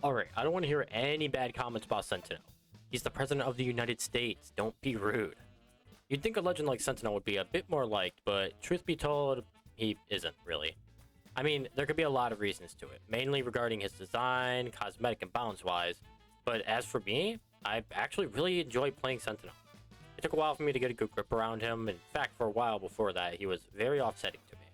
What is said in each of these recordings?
Alright, I don't want to hear any bad comments about Sentinel. He's the president of the United States, don't be rude. You'd think a legend like Sentinel would be a bit more liked, but truth be told, he isn't really. I mean, there could be a lot of reasons to it, mainly regarding his design, cosmetic and balance-wise, but as for me, I actually really enjoy playing Sentinel. It took a while for me to get a good grip around him. In fact, for a while before that, he was very offsetting to me.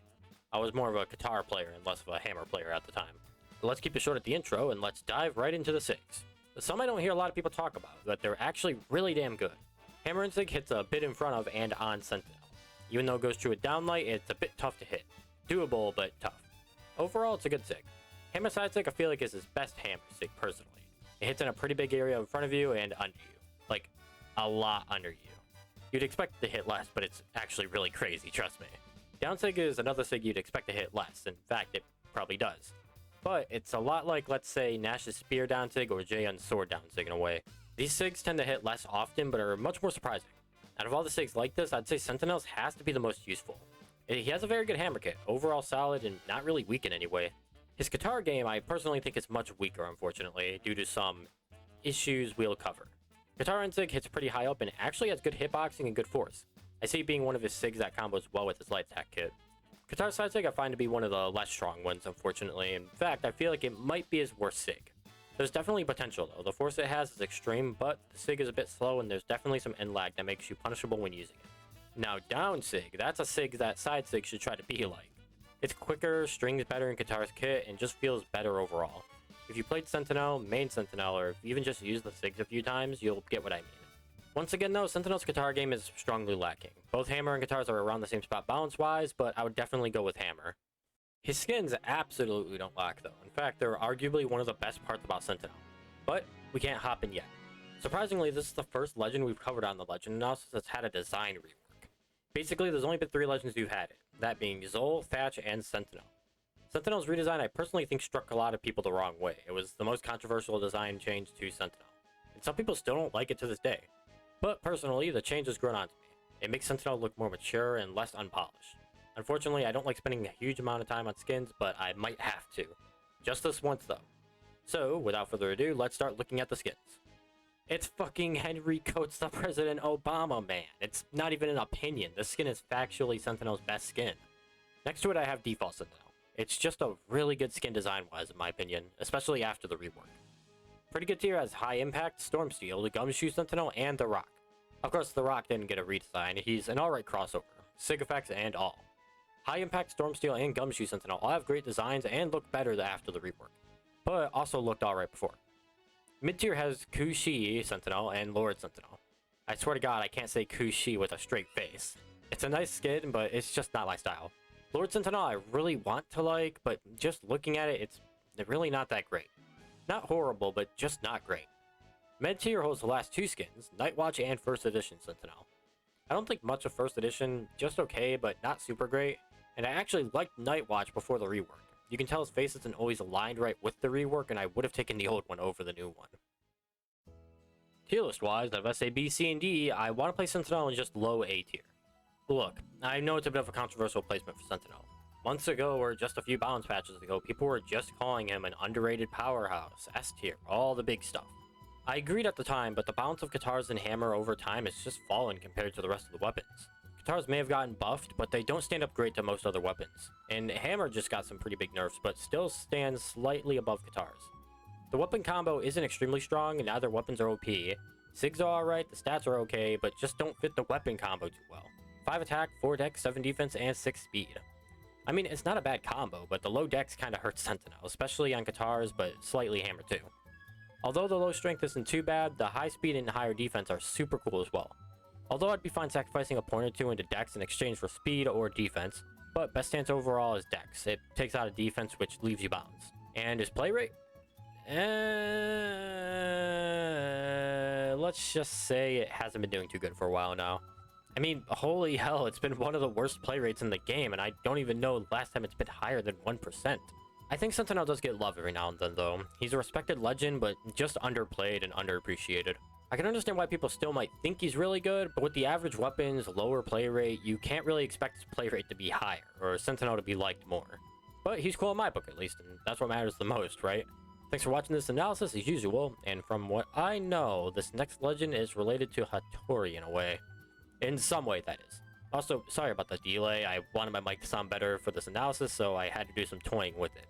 I was more of a guitar player and less of a hammer player at the time. But let's keep it short at the intro and let's dive right into the SIGs. Some I don't hear a lot of people talk about, but they're actually really damn good. Hammer and SIG hits a bit in front of and on Sentinel. Even though it goes through a downlight, it's a bit tough to hit. Doable, but tough. Overall, it's a good SIG. Hammer side SIG I feel like is his best hammer SIG personally. It hits in a pretty big area in front of you and under you. Like, a lot under you. You'd expect it to hit less, but it's actually really crazy, trust me. Down SIG is another SIG you'd expect to hit less. In fact, it probably does. But it's a lot like, let's say, Nash's Spear down SIG or Jaehyun's Sword down SIG in a way. These SIGs tend to hit less often, but are much more surprising. Out of all the SIGs like this, I'd say Sentinel's has to be the most useful. He has a very good hammer kit, overall solid and not really weak in any way. His guitar game I personally think is much weaker, unfortunately, due to some issues we'll cover. Guitar and SIG hits pretty high up and actually has good hitboxing and good force. I see it being one of his SIGs that combos well with his light attack kit. Guitar side SIG I find to be one of the less strong ones, unfortunately. In fact, I feel like it might be his worst SIG. There's definitely potential though. The force it has is extreme, but the SIG is a bit slow and there's definitely some end lag that makes you punishable when using it. Now down SIG, that's a SIG that side SIG should try to be like. It's quicker, strings better in Guitar's kit, and just feels better overall. If you played Sentinel, main Sentinel, or even just used the SIGs a few times, you'll get what I mean. Once again though, Sentinel's guitar game is strongly lacking. Both hammer and guitars are around the same spot balance-wise, but I would definitely go with hammer. His skins absolutely don't lack though. In fact, they're arguably one of the best parts about Sentinel. But we can't hop in yet. Surprisingly, this is the first legend we've covered on the Legend Analysis that's had a design rework. Basically, there's only been 3 legends who've had it, that being Zol, Thatch, and Sentinel. Sentinel's redesign I personally think struck a lot of people the wrong way. It was the most controversial design change to Sentinel. And some people still don't like it to this day. But personally, the change has grown on to me. It makes Sentinel look more mature and less unpolished. Unfortunately, I don't like spending a huge amount of time on skins, but I might have to. Just this once though. So, without further ado, let's start looking at the skins. It's fucking Henry Coates the President Obama, man. It's not even an opinion. This skin is factually Sentinel's best skin. Next to it, I have Default Sentinel. It's just a really good skin design-wise, in my opinion, especially after the rework. Pretty good tier has High Impact, Stormsteel, the Gumshoe Sentinel, and The Rock. Of course, The Rock didn't get a redesign. He's an alright crossover, SIG effects and all. High Impact, Stormsteel, and Gumshoe Sentinel all have great designs and look better after the rework, but also looked alright before. Mid-tier has Kushi Sentinel and Lord Sentinel. I swear to god I can't say Kushi with a straight face. It's a nice skin, but it's just not my style. Lord Sentinel I really want to like, but just looking at it, it's really not that great. Not horrible, but just not great. Mid-tier holds the last 2 skins, Nightwatch and First Edition Sentinel. I don't think much of First Edition, just okay, but not super great. And I actually liked Nightwatch before the rework. You can tell his face isn't always aligned right with the rework, and I would have taken the old one over the new one. Tier list wise, out of SA, B, C, and D, I want to play Sentinel in just low A tier. Look, I know it's a bit of a controversial placement for Sentinel. Months ago, or just a few balance patches ago, people were just calling him an underrated powerhouse, S tier, all the big stuff. I agreed at the time, but the balance of guitars and hammer over time has just fallen compared to the rest of the weapons. Guitars may have gotten buffed, but they don't stand up great to most other weapons. And hammer just got some pretty big nerfs, but still stands slightly above guitars. The weapon combo isn't extremely strong, and neither weapons are OP. SIGs are alright, the stats are okay, but just don't fit the weapon combo too well. 5 attack, 4 dex, 7 defense, and 6 speed. I mean, it's not a bad combo, but the low dex kinda hurts Sentinel, especially on guitars, but slightly hammer too. Although the low strength isn't too bad, the high speed and higher defense are super cool as well. Although I'd be fine sacrificing a point or 2 into dex in exchange for speed or defense, but best stance overall is dex. It takes out a defense which leaves you balanced. And his play rate? Let's just say it hasn't been doing too good for a while now. I mean, holy hell, it's been one of the worst play rates in the game, and I don't even know last time it's been higher than 1%. I think Sentinel does get love every now and then though. He's a respected legend, but just underplayed and underappreciated. I can understand why people still might think he's really good, but with the average weapons, lower play rate, you can't really expect his play rate to be higher, or Sentinel to be liked more. But he's cool in my book at least, and that's what matters the most, right? Thanks for watching this analysis as usual, and from what I know, this next legend is related to Hattori in a way. In some way, that is. Also, sorry about the delay. I wanted my mic to sound better for this analysis, so I had to do some toying with it.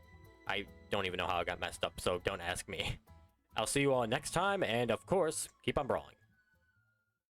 I don't even know how it got messed up, so don't ask me. I'll see you all next time, and of course, keep on brawling.